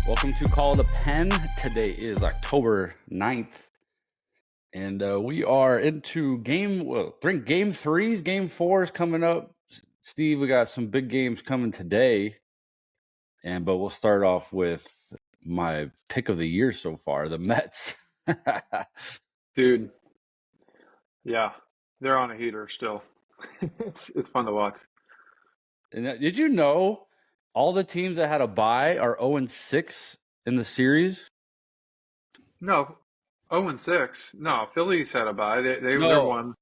Welcome to Call the Pen. Today is October 9th, and we are into game threes, game fours coming up. Steve, we got some big games coming today, but we'll start off with my pick of the year so far, the Mets. Dude, yeah, they're on a heater still. It's fun to watch. And did you know all the teams that had a bye are 0-6 in the series? No, 0-6. No, Phillies had a bye. They're No, one.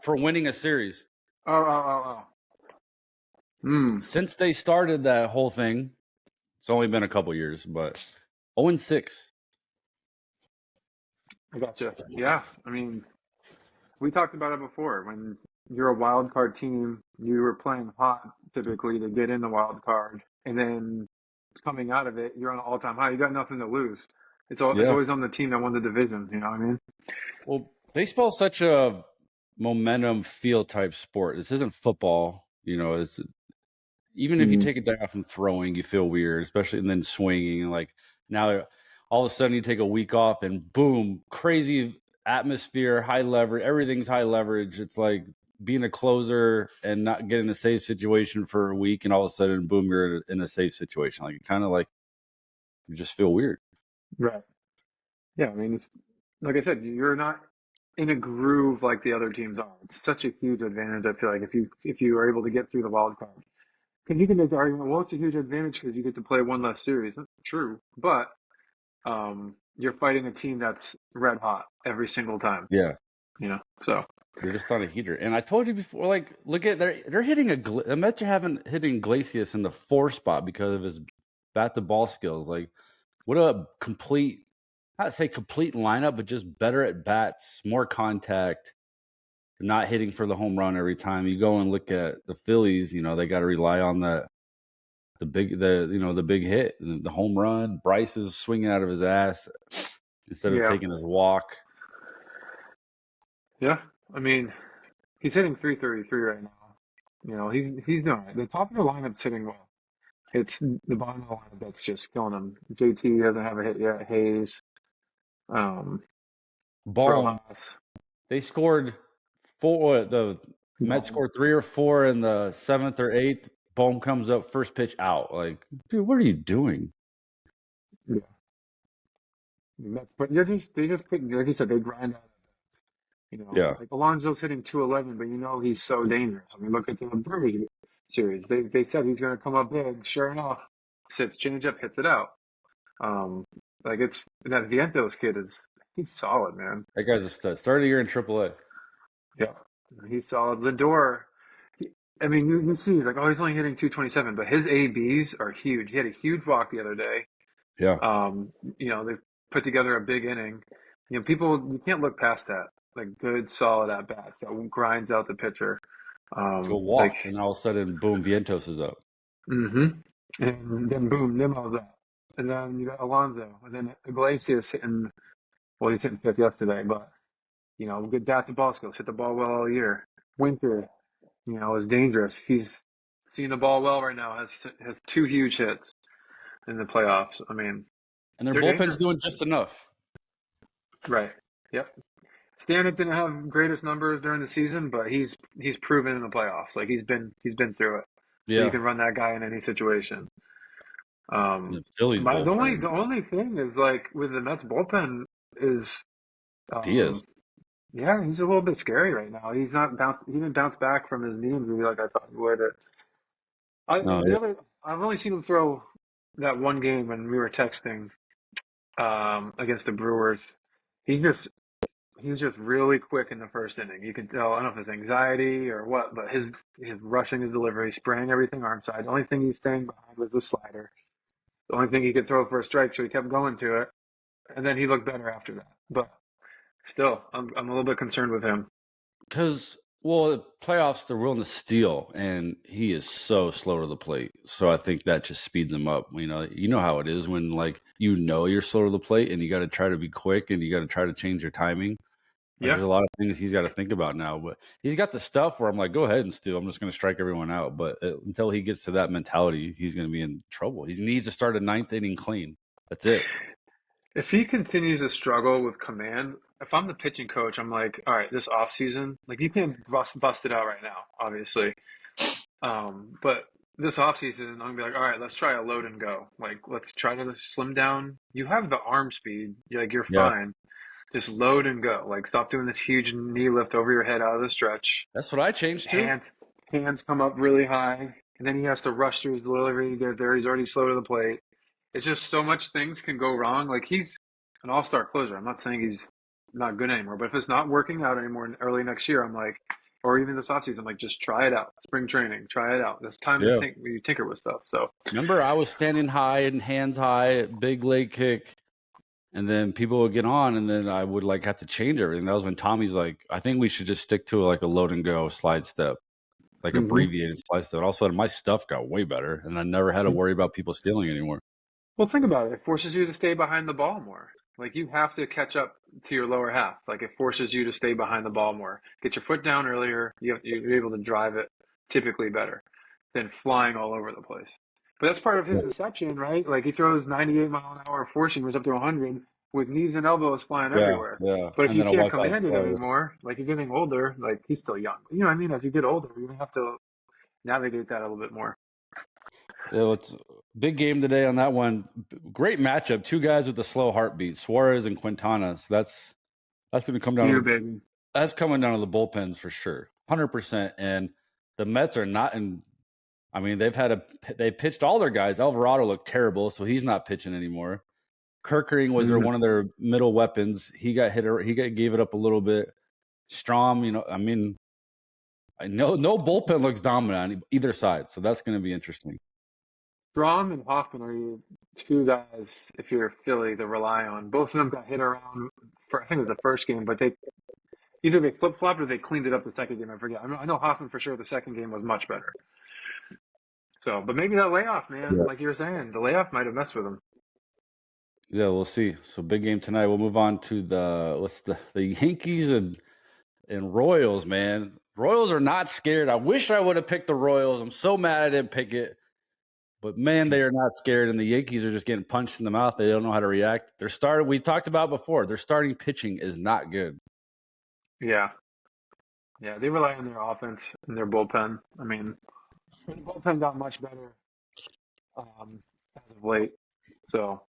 for winning a series. Oh. Since they started that whole thing, it's only been a couple years, but 0-6. I gotcha. Yeah, I mean, we talked about it before. When you're a wild card team, you were playing hot typically to get in the wild card, and then coming out of it, you're on an all-time high. You got nothing to lose. It's Yeah. always on the team that won the division. You know what I mean? Well, baseball is such a momentum feel type sport. This isn't football. It's even if you take it down from throwing, you feel weird, especially and then swinging. Like now, all of a sudden you take a week off and boom, crazy atmosphere, high leverage. Everything's high leverage. It's like being a closer and not getting a safe situation for a week, and all of a sudden, boom, you're in a safe situation. Like kind of like you just feel weird. Right. Yeah, I mean, it's, like I said, you're not in a groove like the other teams are. It's such a huge advantage. I feel like if you are able to get through the wild card, because you can make the argument, well, it's a huge advantage because you get to play one less series. That's true, but you're fighting a team that's red hot every single time. Yeah. So They're just on a heater. And I told you before, like, look at they're hitting the Mets are hitting Iglesias in the 4 spot because of his bat to ball skills. Like, what a complete, not say complete lineup, but just better at bats, more contact, not hitting for the home run every time. You go and look at the Phillies, they got to rely on the big hit, the home run. Bryce is swinging out of his ass instead of taking his walk. yeah, I mean, he's hitting 333 right now. He's doing it. The top of the lineup's hitting well. It's the bottom of the lineup that's just killing him. JT doesn't have a hit yet. Hayes, Ball. Rojas. They scored 4. The Mets scored 3 or 4 in the 7th or 8th. Bohm comes up, first pitch out. Like, dude, what are you doing? Yeah. But they just put, like you said, they grind out. Yeah. Like Alonso's hitting 211, but he's so dangerous. I mean, look at the Brewers series. They said he's going to come up big. Sure enough, sits changeup, hits it out. It's that Vientos kid he's solid, man. That guy's a stud. Started the year in AAA. Yeah, he's solid. Lindor, you see, like, oh, he's only hitting 227, but his ABs are huge. He had a huge walk the other day. Yeah. They put together a big inning. You can't look past that. Like good, solid at bats that grinds out the pitcher. Go walk, and all of a sudden, boom, Vientos is up. And then boom, Nimmo's up. And then you got Alonso. And then Iglesias hitting, well, he's hitting 5th yesterday, but, good bat to ball skills, hit the ball well all year. Winker, is dangerous. He's seeing the ball well right now, has 2 huge hits in the playoffs. I mean, and their bullpen's doing just enough. Right. Yep. Stanek didn't have greatest numbers during the season, but he's proven in the playoffs. Like he's been through it. Yeah. So you can run that guy in any situation. The Phillies the only thing is, like, with the Mets bullpen is Diaz. Yeah, he's a little bit scary right now. He didn't bounce back from his knee injury like I thought he would. I've only seen him throw that one game when we were texting against the Brewers. He was just really quick in the first inning. You can tell, I don't know if it's anxiety or what, but his rushing his delivery, spraying everything arm side. The only thing he's staying behind was the slider. The only thing he could throw for a strike, so he kept going to it. And then he looked better after that. But still, I'm a little bit concerned with him. Because, the playoffs, they're willing to steal, and he is so slow to the plate. So I think that just speeds him up. You know how it is when, like, you're slow to the plate, and you got to try to be quick, and you got to try to change your timing. There's a lot of things he's got to think about now, but he's got the stuff where I'm like, go ahead and steal. I'm just going to strike everyone out. But until he gets to that mentality, he's going to be in trouble. He needs to start a 9th inning clean. That's it. If he continues to struggle with command, if I'm the pitching coach, I'm like, all right, this off season, like you can't bust it out right now, obviously. But this off season, I'm gonna be like, all right, let's try a load and go. Like, let's try to slim down. You have the arm speed. You're Yeah, fine. Just load and go. Like, stop doing this huge knee lift over your head out of the stretch. that's what I changed to. Hands come up really high, and then he has to rush through his delivery to get there. He's already slow to the plate. It's just so much things can go wrong. Like he's an all-star closer. I'm not saying he's not good anymore, but if it's not working out anymore in early next year, I'm like, or even this offseason, I'm like, just try it out. Spring training, try it out. It's time to Yeah. think. You tinker with stuff. So Remember, I was standing high and hands high, big leg kick, and then people would get on, and then I would like have to change everything. That was when Tommy's like, I think we should just stick to like a load and go slide step, like hmm abbreviated slide step. And all of a sudden, my stuff got way better, and I never had to worry about people stealing anymore. Well, think about it. It forces you to stay behind the ball more. Like you have to catch up to your lower half. Like it forces you to stay behind the ball more. Get your foot down earlier. You're able to drive it typically better than flying all over the place. But that's part of his deception, right? Like he throws 98 mile an hour four seamers up to 100 with knees and elbows flying Yeah, everywhere. yeah. But if And you then a can't wipeout command it slider. anymore, like you're getting older, like he's still young. You know what I mean? As you get older, you're gonna have to navigate that a little bit more. Yeah, it's a big game today on that one. Great matchup. Two guys with the slow heartbeat, Suarez and Quintana. So that's going to come down to You baby. that's coming down to the bullpens for sure, 100%. And the Mets are not in. I mean, they pitched all their guys. Alvarado looked terrible, so he's not pitching anymore. Kirkering was Mhm. one of their middle weapons. He got hit. Gave it up a little bit. Strom, I mean, no bullpen looks dominant on either side, so that's going to be interesting. Strom and Hoffman are your two guys, if you're Philly, to rely on. Both of them got hit around for, I think it was the first game, but either they flip flopped or they cleaned it up the second game. I forget. I know Hoffman for sure the second game was much better. So, but maybe that layoff, man, Yeah. like you were saying, the layoff might have messed with him. Yeah, we'll see. So big game tonight. We'll move on to the Yankees and Royals, man. Royals are not scared. I wish I would have picked the Royals. I'm so mad I didn't pick it. But man, they are not scared, and the Yankees are just getting punched in the mouth. They don't know how to react. We talked about before, their starting pitching is not good. Yeah. Yeah, they rely on their offense and their bullpen. I mean, the bullpen got much better as of late. So,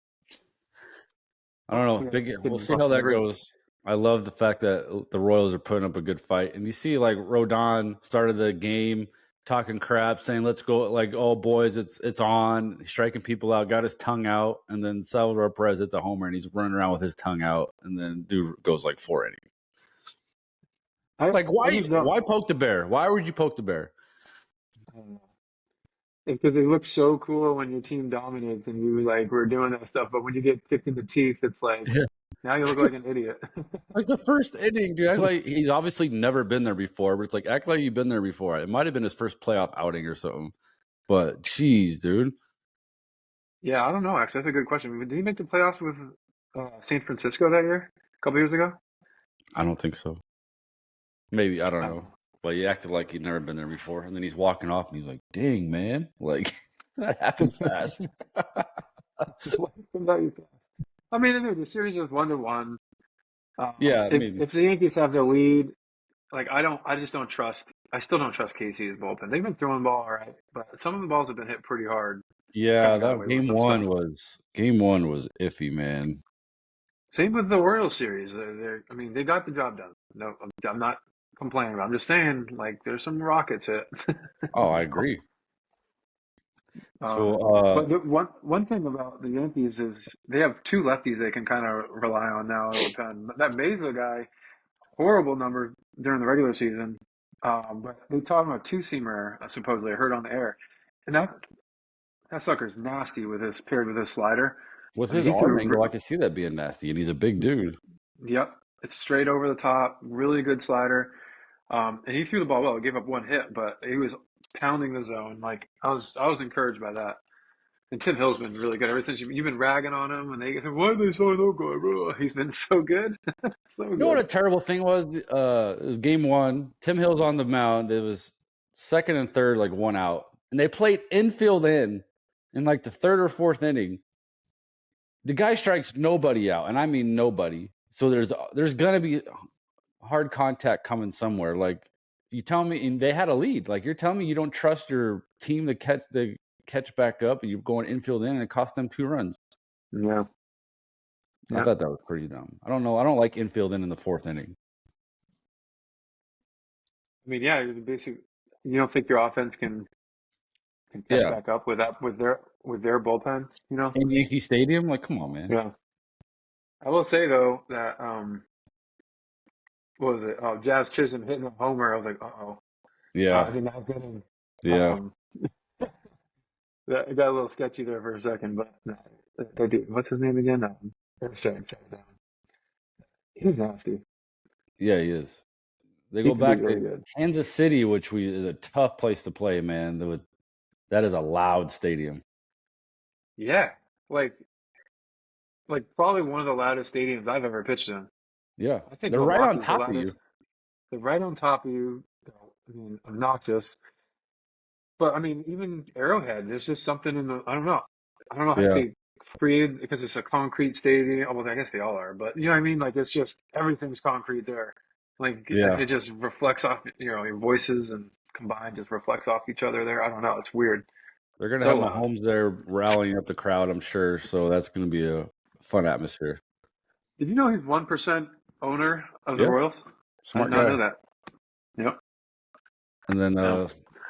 I don't know. yeah, We'll getting see how busted that every. goes. I love the fact that the Royals are putting up a good fight. And you see, like, Rodon started the game talking crap, saying, let's go, like, oh, boys, it's on. He's striking people out, got his tongue out. And then Salvador Perez hits a homer, and he's running around with his tongue out. And then dude goes, like, 4 innings. Like, I just don't. why poke the bear? Why would you poke the bear? I don't know. Because it looks so cool when your team dominates and you like we're doing that stuff, but when you get kicked in the teeth, it's like Yeah. now you look like an idiot. Like the first inning, dude, act like he's obviously never been there before, but it's like act like you've been there before. It might have been his first playoff outing or something. But geez, dude. Yeah, I don't know. Actually, that's a good question. Did he make the playoffs with San Francisco that year? A couple years ago? I don't think so. Maybe, I don't I don't know. know. But he acted like he'd never been there before. And then he's walking off and he's like, dang, man. Like, that happened fast. I mean, anyway, the series is 1-1. Yeah, I mean, If the Yankees have the lead, like I just don't trust. I still don't trust KC's bullpen. They've been throwing the ball all right, but some of the balls have been hit pretty hard. Kind yeah, of got that away with some stuff. game one was iffy, man. Same with the Orioles series. I mean, they got the job done. No, I'm not complaining. I'm just saying, like, there's some rockets hit. Oh, I agree. So But one thing about the Yankees is they have two lefties they can kind of rely on now. That Mesa guy, horrible number during the regular season. But they taught him a two-seamer, supposedly. I heard on the air. And that sucker's nasty paired with his slider. with I mean, his he arm threw. angle, I could see that being nasty, and he's a big dude. Yep, it's straight over the top, really good slider. And he threw the ball well. He gave up one hit, but he was pounding the zone. Like I was encouraged by that. And Tim Hill's been really good ever since you've been ragging on him, and they why are they so no good, bro? He's been so good, so You know what a good. terrible thing was? It was game one. Tim Hill's on the mound. It was second and third, like one out. And they played infield in like the third or fourth inning. the guy strikes nobody out, and I mean nobody. So there's gonna be hard contact coming somewhere. Like you tell me, and they had a lead. Like you're telling me you don't trust your team to catch back up, and you're going infield in, and it cost them 2 runs. Yeah. I thought that was pretty dumb. I don't know. I don't like infield in the 4th inning. I mean, yeah, basically, you don't think your offense can catch back up with their bullpen, you know? In Yankee Stadium, like come on, man. Yeah. I will say though that what was it? Oh, Jazz Chisholm hitting a homer. I was like, uh-oh. Yeah. I think that hitting. Yeah. That got a little sketchy there for a second, but they do. What's his name again? He's nasty. Yeah, he is. They He go could be back really to good. Kansas City, which is a tough place to play, man. That is a loud stadium. Yeah, like probably one of the loudest stadiums I've ever pitched in. Yeah. I think They're right on Milwaukee's the top of you. loudest. They're right on top of you. I mean, obnoxious. But I mean, even Arrowhead, there's just something in the. I don't know. I don't know how Yeah. they created because it's a concrete stadium. Well, I guess they all are, but you know what I mean. Like it's just everything's concrete there. Like Yeah. it just reflects off. Your voices and combined just reflects off each other there. I don't know. It's weird. They're gonna So have loud. Mahomes there rallying up the crowd, I'm sure. So that's gonna be a fun atmosphere. Did you know he's 1% owner of the Yeah. Royals? I did Smart not guy. know that. Yep. And then Yeah.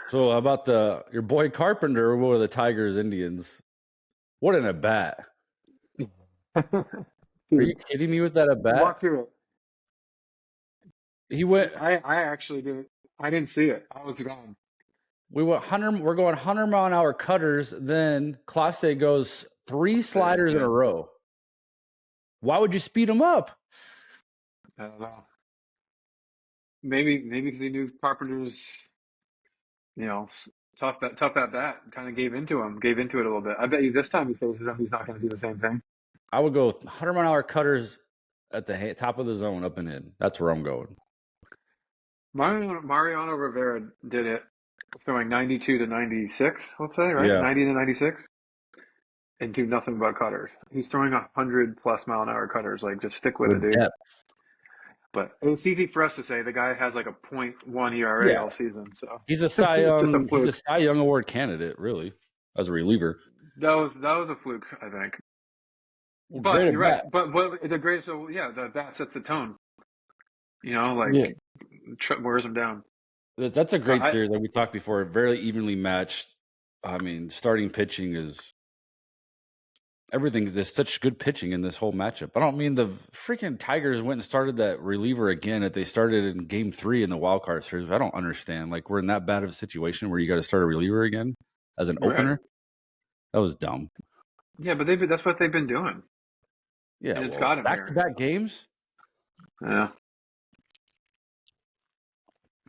so how about your boy Carpenter or the Tigers Indians? What an at bat. Are Dude, you kidding me with that at bat? walk through it. He went I actually didn't. I didn't see it. I was gone. we're going 100-mile-an-hour cutters, then Clase goes 3 sliders in Yeah. a row. Why would you speed him up? I don't know. Maybe because he knew Carpenter's, tough at bat, kind of gave into it a little bit. I bet you this time he faces him, he's not going to do the same thing. I would go 100-mile-an-hour cutters at the top of the zone, up and in. That's where I'm going. Mariano Rivera did it, throwing 92 to 96, let's say, right? Yeah. 90 to 96, and do nothing but cutters. He's throwing 100+ mile an hour cutters. Like, just stick with it, dude. Depth. But it's easy for us to say the guy has like a .1 ERA all season. So He's a Cy it's just a Young. He's fluke. a Cy Young Award candidate, really, as a reliever. That was a fluke, I think. Well, But you're right. But the great. So yeah, the bat sets the tone. Wears him down. That's a great series. Like we talked before, very evenly matched. I mean, starting pitching is everything. There's such good pitching in this whole matchup. I don't mean the freaking Tigers went and started that reliever again that they started in Game 3 in the wild card series. I don't understand. Like we're in that bad of a situation where you got to start a reliever again as an opener. That was dumb. Yeah, but that's what they've been doing. Yeah, and it's got him back-to-back games. Yeah.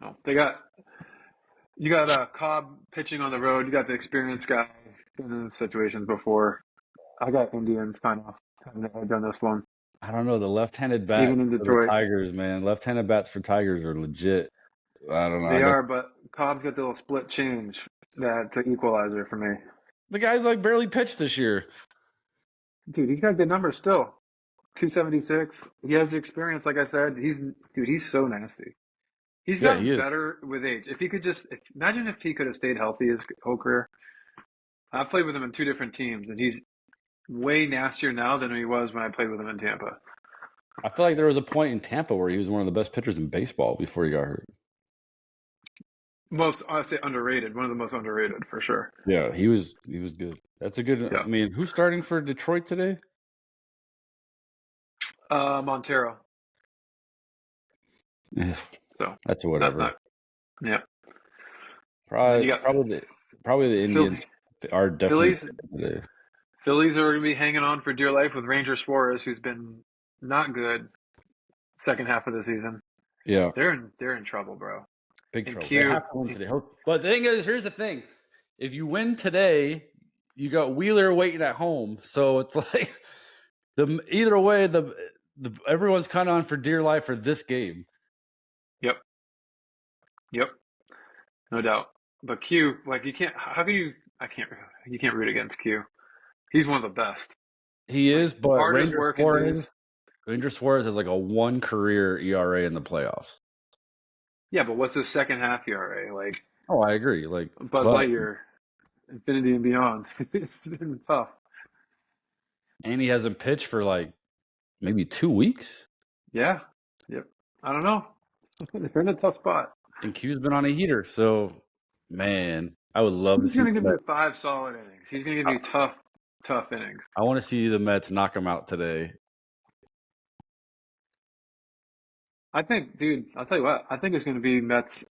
No, you got Cobb pitching on the road. You got the experienced guy been in situations before. I got Indians kind of having the edge on this one. I don't know. The left-handed bats Even in for Detroit, the Tigers, man. Left-handed bats for Tigers are legit. I don't know. They are, but Cobb's got the little split change that's an equalizer for me. The guy's like barely pitched this year. Dude, he's got good numbers still. 276. He has the experience, like I said. He's so nasty. He's gotten better with age. If he could imagine if he could have stayed healthy his whole career. I played with him in 2 different teams, and he's way nastier now than he was when I played with him in Tampa. I feel like there was a point in Tampa where he was one of the best pitchers in baseball before he got hurt. I'd say underrated. One of the most underrated for sure. Yeah, he was good. That's a good. Yeah. I mean, who's starting for Detroit today? Montero. So that's whatever. Yeah. Probably the Indians are definitely today. Phillies are going to be hanging on for dear life with Ranger Suarez, who's been not good second half of the season. Yeah, they're in trouble, bro. Big trouble. They have to win today. But the thing is, here's the thing: if you win today, you got Wheeler waiting at home. So it's like either way, everyone's kind of on for dear life for this game. Yep. No doubt. But Q, like you can't root against Q. He's one of the best. He Like is, but hard as work and lose. Ranger Suarez has like a 1 career ERA in the playoffs. Yeah, but what's the second half ERA? Like Oh, I agree. Like, Bud but Lightyear, infinity and beyond. It's been tough. and he hasn't pitched for like maybe 2 weeks. Yeah. Yep. I don't know. They're in a tough spot. And Q's been on a heater. So, man, I would love to He's see gonna the give you Mets. 5 solid innings. He's gonna give you tough innings. I want to see the Mets knock him out today. I think, dude. I'll tell you what. I think it's gonna be Mets.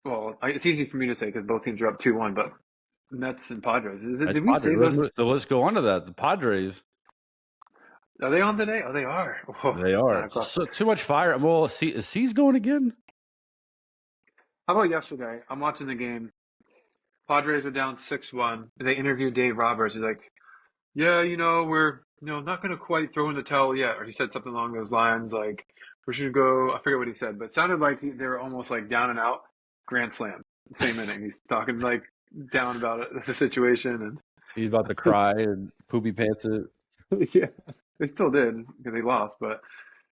Well, it's easy for me to say because both teams are up 2-1, but Mets and Padres. It's Did we say Padres. those? So let's go on to that. The Padres, Are they on today? Oh, they are. Whoa, they are 9 o'clock. so, too much fire. Well, is C's going again? How about yesterday? I'm watching the game. Padres are down 6-1. They interviewed Dave Roberts. He's like, "Yeah, we're not going to quite throw in the towel yet," or he said something along those lines. Like, "We're going to go." I forget what he said, but it sounded like they were almost like down and out. Grand slam, same inning. He's talking like down about it, the situation, He's about to cry and poopy pants it. and yeah, they still did because they lost, but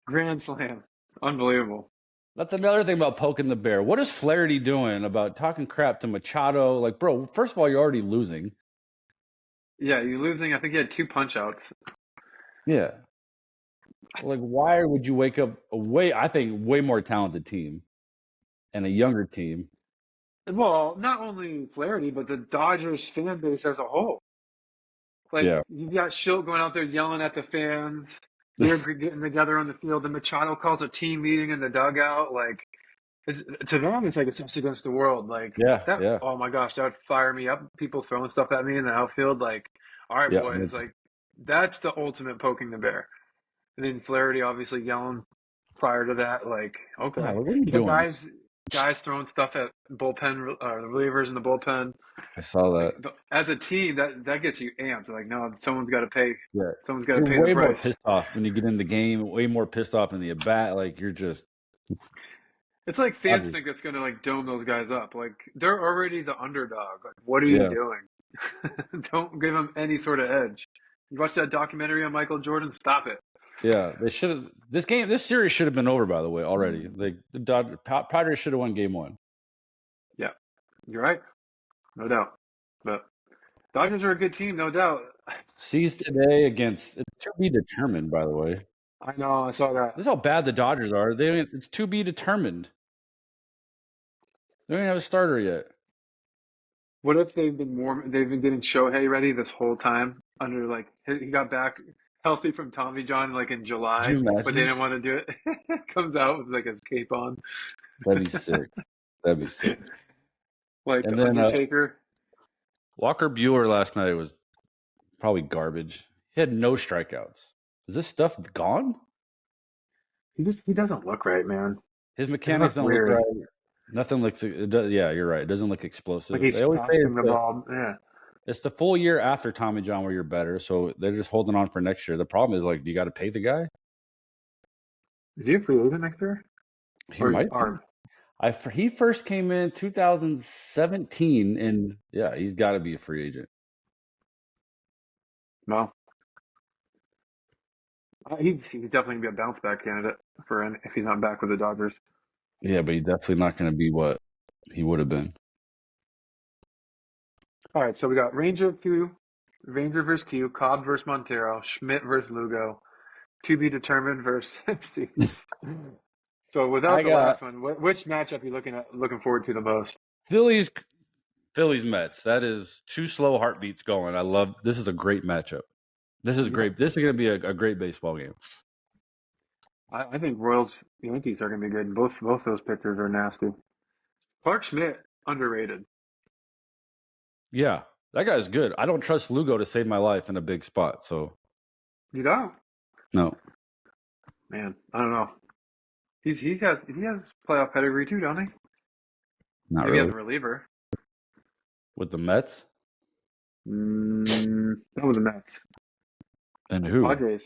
grand slam, unbelievable. That's another thing about poking the bear. What is Flaherty doing about talking crap to Machado? Like, bro, first of all, you're already losing. Yeah, you're losing. I think he had 2 punch outs. Yeah. Like, why would you wake up I think, way more talented team and a younger team? Well, not only Flaherty, but the Dodgers fan base as a whole. Like Yeah. you've got Schilt going out there yelling at the fans. They're getting together on the field. And Machado calls a team meeting in the dugout. Like to them, it's like it's us against the world. Like Yeah. that. Yeah. Oh my gosh, that would fire me up. People throwing stuff at me in the outfield. Like, all right, Yeah. boys. Like that's the ultimate poking the bear. And then Flaherty obviously yelling prior to that. Like, Yeah. okay, What are you you got doing? guys throwing stuff at bullpen relievers in the bullpen. I saw Like that. as a team, that gets you amped. Like, no, someone's got to pay. Yeah. Someone's got to You're pay the way more price. pissed off when you get in the game, way more pissed off in the at bat. Like, you're just. It's like fans Dodgers. think it's going to like dome those guys up. Like they're already the underdog. Like, what are you Yeah. doing? Don't give them any sort of edge. You watch that documentary on Michael Jordan? Stop it. Yeah. They should have. This series should have been over, by the way, already. Like, the Padres should have won game 1. Yeah, you're right, no doubt. But Dodgers are a good team, no doubt. C's today against. It's to be determined, by the way. I know, I saw that. This is how bad the Dodgers are. It's to be determined. They don't even have a starter yet. What if they've been getting Shohei ready this whole time under like he got back healthy from Tommy John like in Could July, you but they imagine? didn't want to do it. Comes out with like his cape on, That'd be sick. That'd be sick. like And then Undertaker. Walker Buehler last night was probably garbage. He had no strikeouts. Is this stuff gone? He doesn't look right, man. His He mechanics looks don't look weird. right. Nothing looks. Yeah, you're right. It doesn't look explosive. Like he's They always say casting the ball. Yeah. it's the full year after Tommy John where you're better. So they're just holding on for next year. The problem is, like, you got to pay the guy. Is he a free agent next year? He Or might be. arm? He first came in 2017, and yeah, he's got to be a free agent. No. He's definitely gonna be a bounce back candidate if he's not back with the Dodgers. Yeah, but he's definitely not going to be what he would have been. All right, so we got Ranger versus Q, Cobb versus Montero, Schmidt versus Lugo, to be determined versus Cease. So without the last one, which matchup are you looking forward to the most? Phillies Mets. That is 2 slow heartbeats going. I love this. Is a great matchup. This is great. This is going to be a great baseball game. I think Royals Yankees are going to be good. Both those pitchers are nasty. Clark Schmidt underrated. Yeah, that guy's good. I don't trust Lugo to save my life in a big spot. So You don't? no. Man, I don't know. He has playoff pedigree too, don't he? Not Maybe really. as a reliever. With the Mets? Not with the Mets. And who? Padres.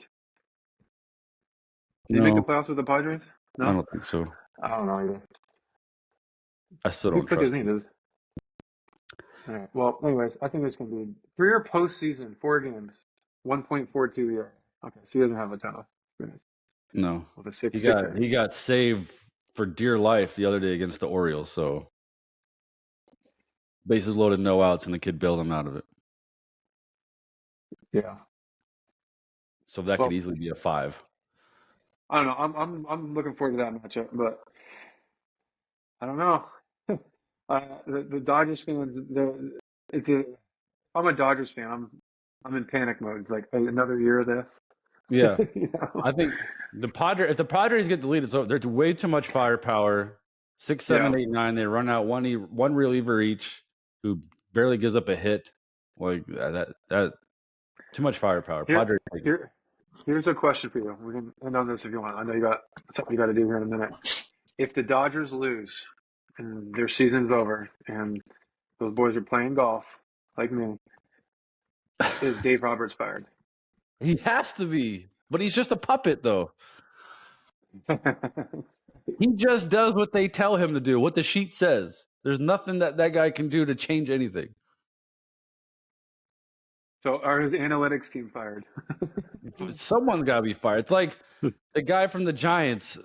Did he make the playoffs with the Padres? No, I don't think so. I don't know either. I still Who don't took his trust him. name? All right. Well, anyways, I think it's going to be career postseason 4 games. 1.42 ERA. Okay, so he doesn't have a ton of experience. No, With a six, he got saved for dear life the other day against the Orioles. So bases loaded, no outs, and the kid bailed him out of it. Yeah. So that could easily be a 5. I don't know. I'm looking forward to that matchup, but I don't know. The Dodgers fans, I'm a Dodgers fan. I'm in panic mode. It's like, hey, another year of this. Yeah, You know? I think if the Padres get deleted, so there's way too much firepower. 6, 7, Yeah. 8, 9. They run out one reliever each, who barely gives up a hit. Like that too much firepower. Padres. Here's a question for you. We can end on this if you want. I know you got something you got to do here in a minute. If the Dodgers lose and their season's over and those boys are playing golf like me, is Dave Roberts fired? He has to be, but he's just a puppet, though. He just does what they tell him to do, what the sheet says. There's nothing that guy can do to change anything. So are his analytics team fired? Someone's got to be fired. It's like the guy from the Giants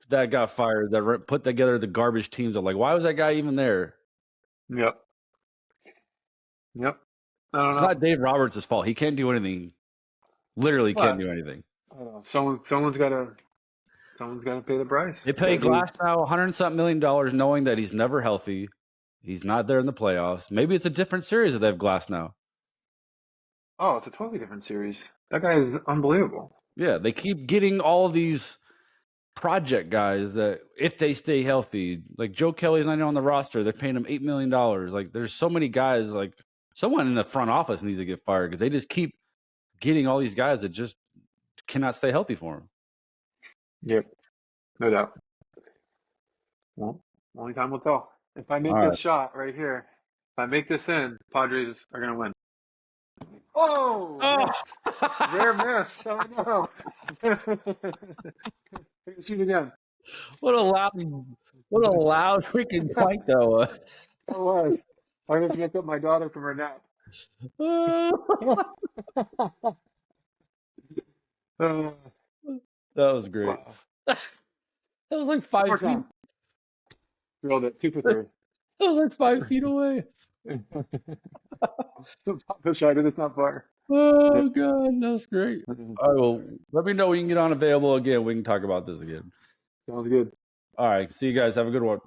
that got fired that put together the garbage teams. I'm like, why was that guy even there? Yep. It's not Dave Roberts' fault. He can't do anything. Literally can't do anything. I don't know. Someone's got to pay the price. They pay Glasnow $100-something million knowing that he's never healthy. He's not there in the playoffs. Maybe it's a different series if they have Glasnow. Oh, it's a totally different series. That guy is unbelievable. Yeah, they keep getting all these project guys that if they stay healthy, like Joe Kelly's not even on the roster, they're paying him $8 million. Like there's so many guys, like someone in the front office needs to get fired because they just keep getting all these guys that just cannot stay healthy for him. Yep, no doubt. Well, only time will tell. If I make this shot right here, if I make this in, Padres are going to win. Oh! Rare miss. Oh, no. Shoot again. What a loud freaking point, though. It was. I just woke up my daughter from her nap. That was great. Wow. That was like 5 feet. Drilled it 2 for 3. That was like 5 feet away. Papa shot it. It's not far. Oh God, that's great. All right, well, let me know when you can get on available again. We can talk about this again. Sounds good. All right, see you guys. Have a good one.